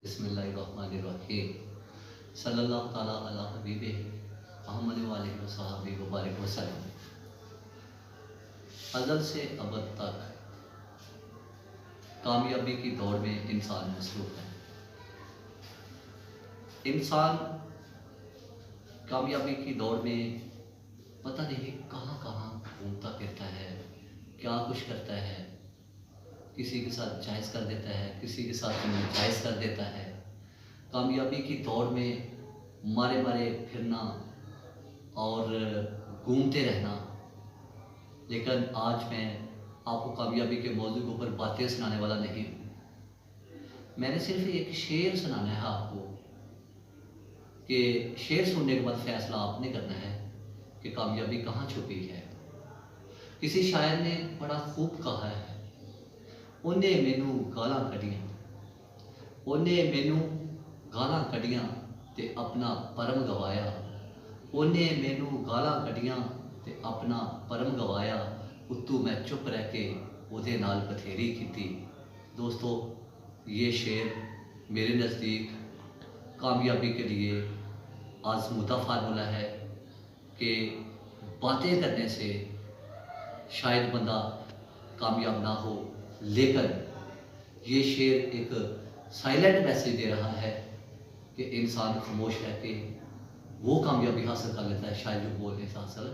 बिस्मिल्लाहिर्रहमानिर्रहीम सल्लल्लाहु ताला अला हबीबे अहमद वाले वसहबी वबारिक वसल्लम। अज़ल से अबद तक कामयाबी की दौड़ में इंसान मसरूफ़ है। इंसान कामयाबी की दौड़ में पता नहीं कहाँ कहाँ घूमता फिरता है, क्या कुछ करता है। किसी के साथ जायज़ कर देता है, किसी के साथ नाजायज़ कर देता है। कामयाबी की दौड़ में मारे मारे फिरना और घूमते रहना। लेकिन आज मैं आपको कामयाबी के मौजू के ऊपर बातें सुनाने वाला नहीं हूँ। मैंने सिर्फ एक शेर सुनाना है आपको कि शेर सुनने के बाद फैसला आपने करना है कि कामयाबी कहाँ छुपी है। किसी शायर ने बड़ा खूब कहा है, उन्हें मैनू गालां कढ़ियां, उन्हें मैनू गालां कढ़ियां ते अपना परम गवाया। उन्हें मैनू गालां कढ़ियां ते अपना परम गवाया। उत्तू मैं चुप रह के उहदे नाल बथेरी कीती। दोस्तों, ये शेर मेरे नज़दीक कामयाबी के लिए आज़मूदा फार्मूला है कि बातें करने से शायद बंदा कामयाब ना हो, लेकिन ये शेर एक साइलेंट मैसेज दे रहा है कि इंसान खामोश रह के वो कामयाबी हासिल कर लेता है शायद जो बोलने से हासिल